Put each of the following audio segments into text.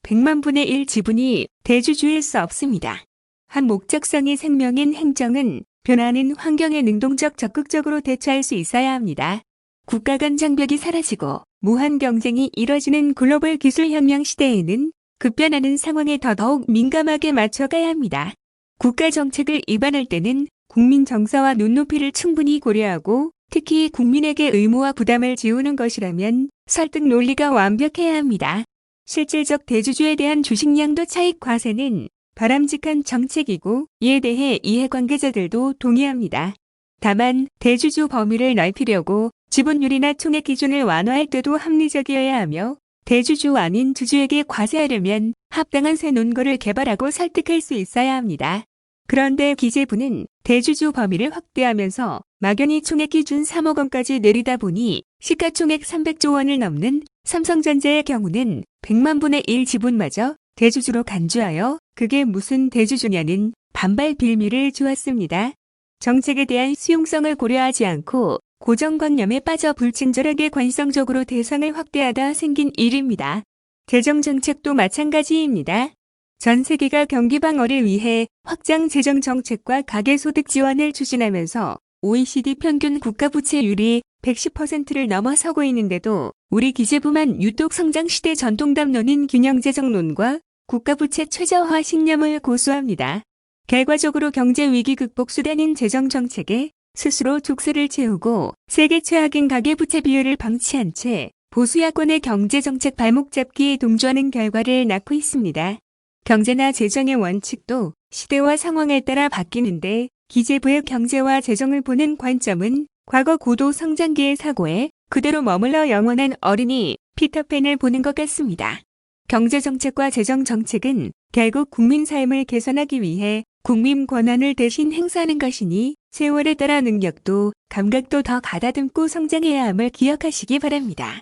100만 분의 1 지분이 대주주일 수 없습니다. 한 목적성이 생명인 행정은 변화하는 환경에 능동적 적극적으로 대처할 수 있어야 합니다. 국가 간 장벽이 사라지고 무한 경쟁이 이뤄지는 글로벌 기술혁명 시대에는 급변하는 상황에 더더욱 민감하게 맞춰가야 합니다. 국가 정책을 입안할 때는 국민 정서와 눈높이를 충분히 고려하고 특히 국민에게 의무와 부담을 지우는 것이라면 설득 논리가 완벽해야 합니다. 실질적 대주주에 대한 주식양도 차익 과세는 바람직한 정책이고 이에 대해 이해관계자들도 동의합니다. 다만 대주주 범위를 넓히려고 지분율이나 총액 기준을 완화할 때도 합리적이어야 하며 대주주 아닌 주주에게 과세하려면 합당한 새 논거를 개발하고 설득할 수 있어야 합니다. 그런데 기재부는 대주주 범위를 확대하면서 막연히 총액 기준 3억 원까지 내리다 보니 시가총액 300조 원을 넘는 삼성전자의 경우는 100만 분의 1 지분마저 대주주로 간주하여 그게 무슨 대주주냐는 반발 빌미를 주었습니다. 정책에 대한 수용성을 고려하지 않고 고정관념에 빠져 불친절하게 관성적으로 대상을 확대하다 생긴 일입니다. 재정정책도 마찬가지입니다. 전 세계가 경기 방어를 위해 확장 재정정책과 가계소득 지원을 추진하면서 OECD 평균 국가부채율이 110%를 넘어서고 있는데도 우리 기재부만 유독 성장시대 전통담론인 균형재정론과 국가부채 최저화 신념을 고수합니다. 결과적으로 경제위기 극복 수단인 재정정책에 스스로 족쇄를 채우고 세계 최악인 가계부채 비율을 방치한 채 보수야권의 경제정책 발목 잡기에 동조하는 결과를 낳고 있습니다. 경제나 재정의 원칙도 시대와 상황에 따라 바뀌는데 기재부의 경제와 재정을 보는 관점은 과거 고도 성장기의 사고에 그대로 머물러 영원한 어린이 피터팬을 보는 것 같습니다. 경제정책과 재정정책은 결국 국민 삶을 개선하기 위해 국민 권한을 대신 행사하는 것이니 세월에 따라 능력도 감각도 더 가다듬고 성장해야 함을 기억하시기 바랍니다.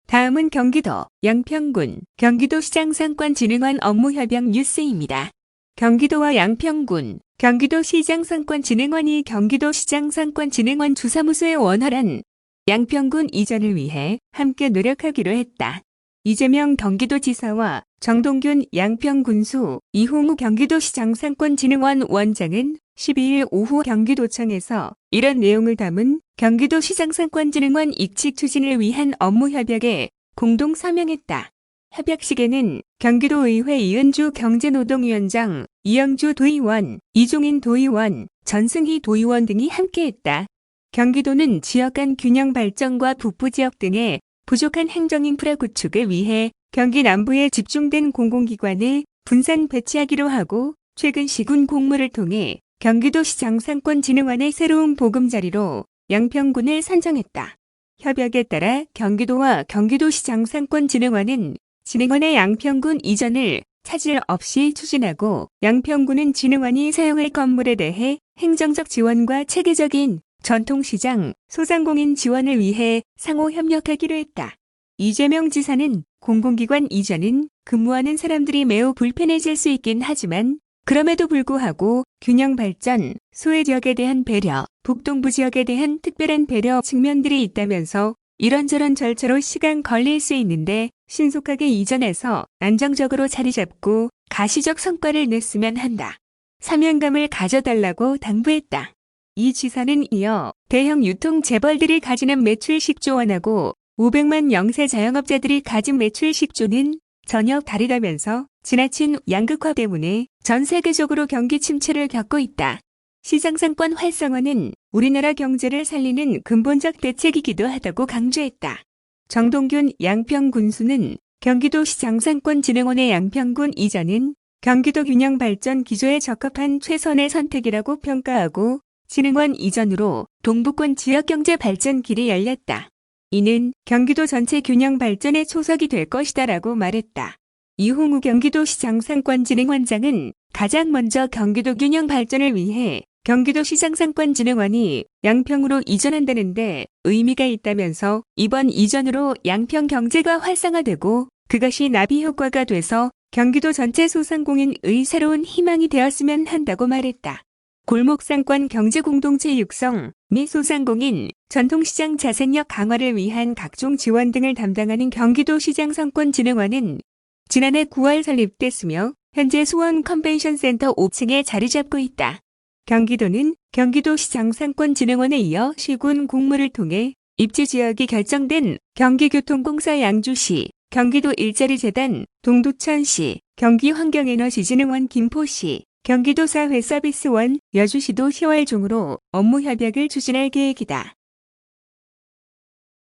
다음은 경기도 양평군 경기도시장상권진흥원 업무협약 뉴스입니다. 경기도와 양평군 경기도시장상권진흥원이 경기도시장상권진흥원 주사무소의 원활한 양평군 이전을 위해 함께 노력하기로 했다. 이재명 경기도지사와 정동균 양평군수 이홍우 경기도시장상권진흥원 원장은 12일 오후 경기도청에서 이런 내용을 담은 경기도시장상권진흥원 익칙 추진을 위한 업무협약에 공동 서명했다. 협약식에는 경기도의회 이은주 경제노동위원장, 이영주 도의원, 이종인 도의원, 전승희 도의원 등이 함께했다. 경기도는 지역 간 균형 발전과 북부지역 등의 부족한 행정인프라 구축을 위해 경기 남부에 집중된 공공기관을 분산 배치하기로 하고 최근 시군 공모를 통해 경기도시장상권진흥원의 새로운 보금자리로 양평군을 선정했다. 협약에 따라 경기도와 경기도시장상권진흥원은 진흥원의 양평군 이전을 차질 없이 추진하고 양평군은 진흥원이 사용할 건물에 대해 행정적 지원과 체계적인 전통시장, 소상공인 지원을 위해 상호 협력하기로 했다. 이재명 지사는 공공기관 이전은 근무하는 사람들이 매우 불편해질 수 있긴 하지만 그럼에도 불구하고 균형 발전, 소외지역에 대한 배려, 북동부 지역에 대한 특별한 배려 측면들이 있다면서 이런저런 절차로 시간 걸릴 수 있는데 신속하게 이전해서 안정적으로 자리 잡고 가시적 성과를 냈으면 한다. 사명감을 가져달라고 당부했다. 이 지사는 이어 대형 유통 재벌들이 가지는 매출 10조 원하고 500만 영세 자영업자들이 가진 매출 10조는 전혀 다르다면서 지나친 양극화 때문에 전 세계적으로 경기 침체를 겪고 있다. 시장상권 활성화는 우리나라 경제를 살리는 근본적 대책이기도 하다고 강조했다. 정동균 양평군수는 경기도시장상권진흥원의 양평군 이전은 경기도 균형 발전 기조에 적합한 최선의 선택이라고 평가하고 진흥원 이전으로 동부권 지역경제 발전 길이 열렸다. 이는 경기도 전체 균형 발전의 초석이 될 것이다라고 말했다. 이홍우 경기도시장상권진흥원장은 가장 먼저 경기도 균형 발전을 위해 경기도시장상권진흥원이 양평으로 이전한다는데 의미가 있다면서 이번 이전으로 양평 경제가 활성화되고 그것이 나비 효과가 돼서 경기도 전체 소상공인의 새로운 희망이 되었으면 한다고 말했다. 골목상권 경제공동체 육성 및 소상공인 전통시장 자생력 강화를 위한 각종 지원 등을 담당하는 경기도시장 상권진흥원은 지난해 9월 설립됐으며 현재 수원 컨벤션센터 5층에 자리 잡고 있다. 경기도는 경기도시장 상권진흥원에 이어 시군 공모를 통해 입지 지역이 결정된 경기교통공사 양주시, 경기도 일자리재단 동두천시, 경기환경에너지진흥원 김포시, 경기도 사회서비스원 여주시도 10월 중으로 업무 협약을 추진할 계획이다.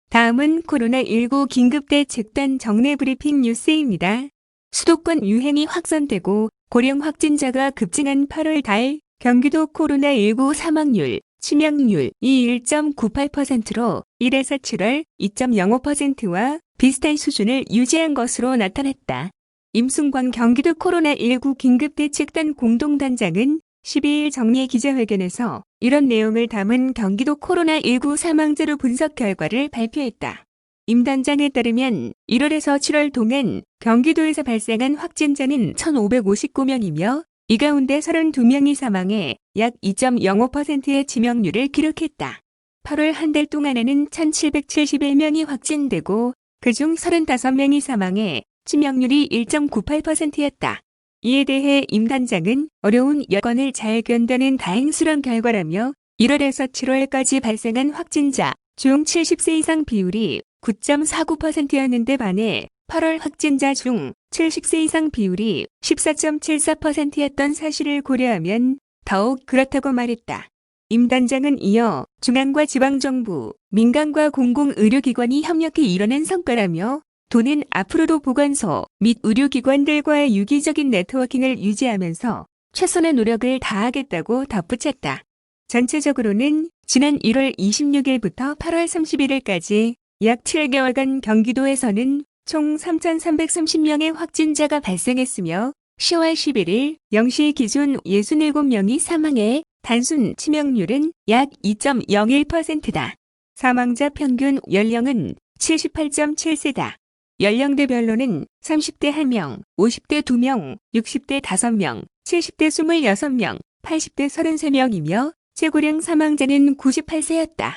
다음은 코로나19 긴급대책단 정례 브리핑 뉴스입니다. 수도권 유행이 확산되고 고령 확진자가 급증한 8월 달 경기도 코로나19 사망률, 치명률이 1.98%로 1에서 7월 2.05%와 비슷한 수준을 유지한 것으로 나타났다. 임승광 경기도 코로나19 긴급대책단 공동단장은 12일 정례 기자회견에서 이런 내용을 담은 경기도 코로나19 사망자로 분석 결과를 발표했다. 임 단장에 따르면 1월에서 7월 동안 경기도에서 발생한 확진자는 1,559명이며 이 가운데 32명이 사망해 약 2.05%의 치명률을 기록했다. 8월 한 달 동안에는 1,771명이 확진되고 그중 35명이 사망해 치명률이 1.98%였다. 이에 대해 임 단장은 어려운 여건을 잘 견뎌낸 다행스러운 결과라며 1월에서 7월까지 발생한 확진자 중 70세 이상 비율이 9.49%였는데 반해 8월 확진자 중 70세 이상 비율이 14.74%였던 사실을 고려하면 더욱 그렇다고 말했다. 임 단장은 이어 중앙과 지방정부, 민간과 공공의료기관이 협력해 이뤄낸 성과라며 도는 앞으로도 보건소 및 의료기관들과의 유기적인 네트워킹을 유지하면서 최선의 노력을 다하겠다고 덧붙였다. 전체적으로는 지난 1월 26일부터 8월 31일까지 약 7개월간 경기도에서는 총 3,330명의 확진자가 발생했으며 10월 11일 0시 기준 67명이 사망해 단순 치명률은 약 2.01%다. 사망자 평균 연령은 78.7세다. 연령대별로는 30대 1명, 50대 2명, 60대 5명, 70대 26명, 80대 33명이며 최고령 사망자는 98세였다.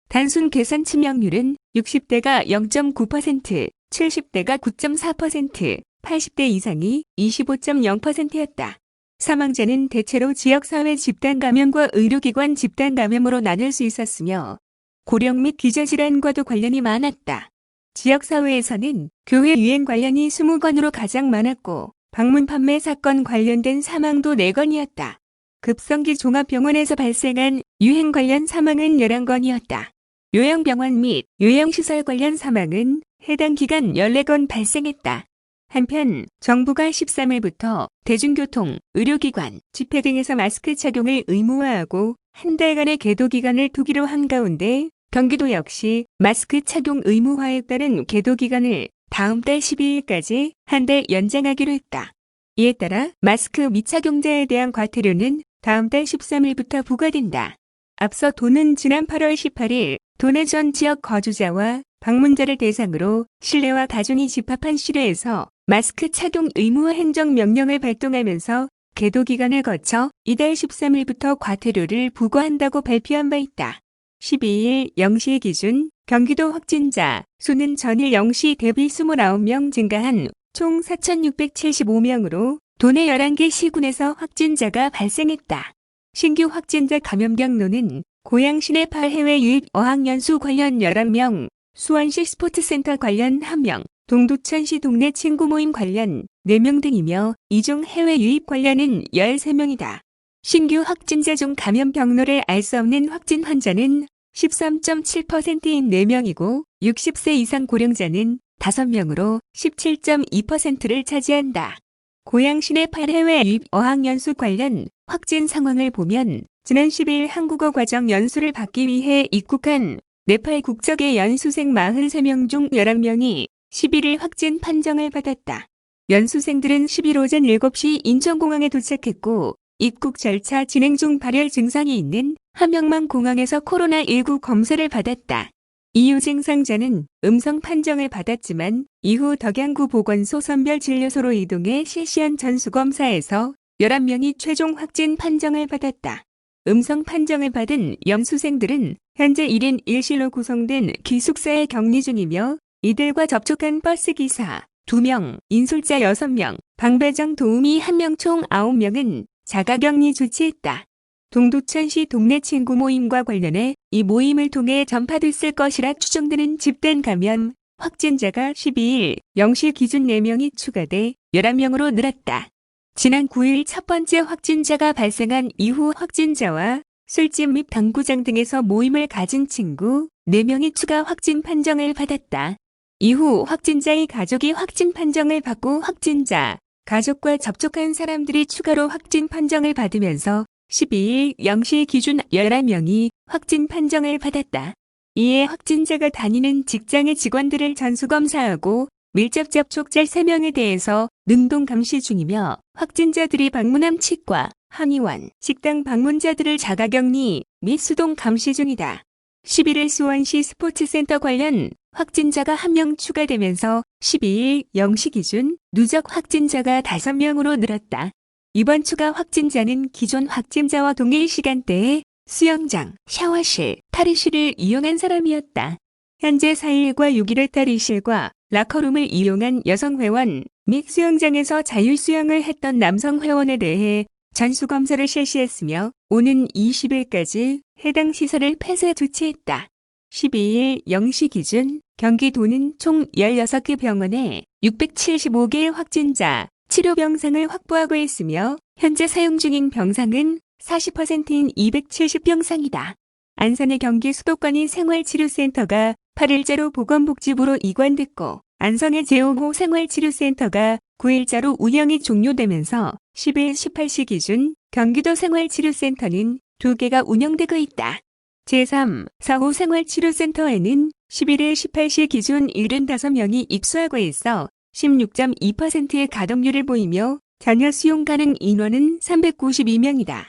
단순 계산 치명률은 60대가 0.9%, 70대가 9.4%, 80대 이상이 25.0%였다. 사망자는 대체로 지역사회 집단 감염과 의료기관 집단 감염으로 나눌 수 있었으며 고령 및 기저질환과도 관련이 많았다. 지역사회에서는 교회 유행 관련이 20건으로 가장 많았고 방문 판매 사건 관련된 사망도 4건이었다. 급성기 종합병원에서 발생한 유행 관련 사망은 11건이었다. 요양병원 및 요양시설 관련 사망은 해당 기간 14건 발생했다. 한편 정부가 13일부터 대중교통, 의료기관, 집회 등에서 마스크 착용을 의무화하고 한 달간의 계도기간을 두기로 한 가운데 경기도 역시 마스크 착용 의무화에 따른 계도기간을 다음 달 12일까지 한 달 연장하기로 했다. 이에 따라 마스크 미착용자에 대한 과태료는 다음 달 13일부터 부과된다. 앞서 도는 지난 8월 18일 도내 전 지역 거주자와 방문자를 대상으로 실내와 다중이 집합한 실외에서 마스크 착용 의무화 행정명령을 발동하면서 계도기간을 거쳐 이달 13일부터 과태료를 부과한다고 발표한 바 있다. 12일 0시 기준 경기도 확진자 수는 전일 0시 대비 29명 증가한 총 4,675명으로 도내 11개 시군에서 확진자가 발생했다. 신규 확진자 감염 경로는 고양시 네팔 해외 유입 어학연수 관련 11명, 수원시 스포츠센터 관련 1명, 동두천시 동네 친구 모임 관련 4명 등이며 이 중 해외 유입 관련은 13명이다. 신규 확진자 중 감염 경로를 알 수 없는 확진 환자는 13.7%인 4명이고 60세 이상 고령자는 5명으로 17.2%를 차지한다. 고양시 네팔 해외 유입 어학연수 관련 확진 상황을 보면 지난 10일 한국어 과정 연수를 받기 위해 입국한 네팔 국적의 연수생 43명 중 11명이 11일 확진 판정을 받았다. 연수생들은 10일 오전 7시 인천공항에 도착했고 입국 절차 진행 중 발열 증상이 있는 함영만 공항에서 코로나19 검사를 받았다. 이후 증상자는 음성 판정을 받았지만 이후 덕양구 보건소 선별진료소로 이동해 실시한 전수검사에서 11명이 최종 확진 판정을 받았다. 음성 판정을 받은 영수생들은 현재 1인 1실로 구성된 기숙사에 격리 중이며 이들과 접촉한 버스기사 2명, 인솔자 6명, 방배정 도우미 1명 총 9명은 자가격리 조치했다. 동두천시 동네 친구 모임과 관련해 이 모임을 통해 전파됐을 것이라 추정되는 집단 감염 확진자가 12일 0시 기준 4명이 추가돼 11명으로 늘었다. 지난 9일 첫 번째 확진자가 발생한 이후 확진자와 술집 및 당구장 등에서 모임을 가진 친구 4명이 추가 확진 판정을 받았다. 이후 확진자의 가족이 확진 판정을 받고 확진자, 가족과 접촉한 사람들이 추가로 확진 판정을 받으면서 12일 0시 기준 11명이 확진 판정을 받았다. 이에 확진자가 다니는 직장의 직원들을 전수검사하고 밀접 접촉자 3명에 대해서 능동 감시 중이며 확진자들이 방문한 치과, 한의원, 식당 방문자들을 자가격리 및 수동 감시 중이다. 11일 수원시 스포츠센터 관련 확진자가 1명 추가되면서 12일 0시 기준 누적 확진자가 5명으로 늘었다. 이번 추가 확진자는 기존 확진자와 동일 시간대에 수영장, 샤워실, 탈의실을 이용한 사람이었다. 현재 4일과 6일의 탈의실과 라커룸을 이용한 여성 회원 및 수영장에서 자율수영을 했던 남성 회원에 대해 전수검사를 실시했으며 오는 20일까지 해당 시설을 폐쇄 조치했다. 12일 0시 기준 경기도는 총 16개 병원에 675개의 확진자, 치료 병상을 확보하고 있으며 현재 사용 중인 병상은 40%인 270병상이다. 안산의 경기 수도권인 생활치료센터가 8일자로 보건복지부로 이관됐고 안성의 제홍호 생활치료센터가 9일자로 운영이 종료되면서 10일 18시 기준 경기도 생활치료센터는 2개가 운영되고 있다. 제3, 4호 생활치료센터에는 11일 18시 기준 75명이 입소하고 있어 16.2%의 가동률을 보이며 전혀 수용 가능 인원은 392명이다.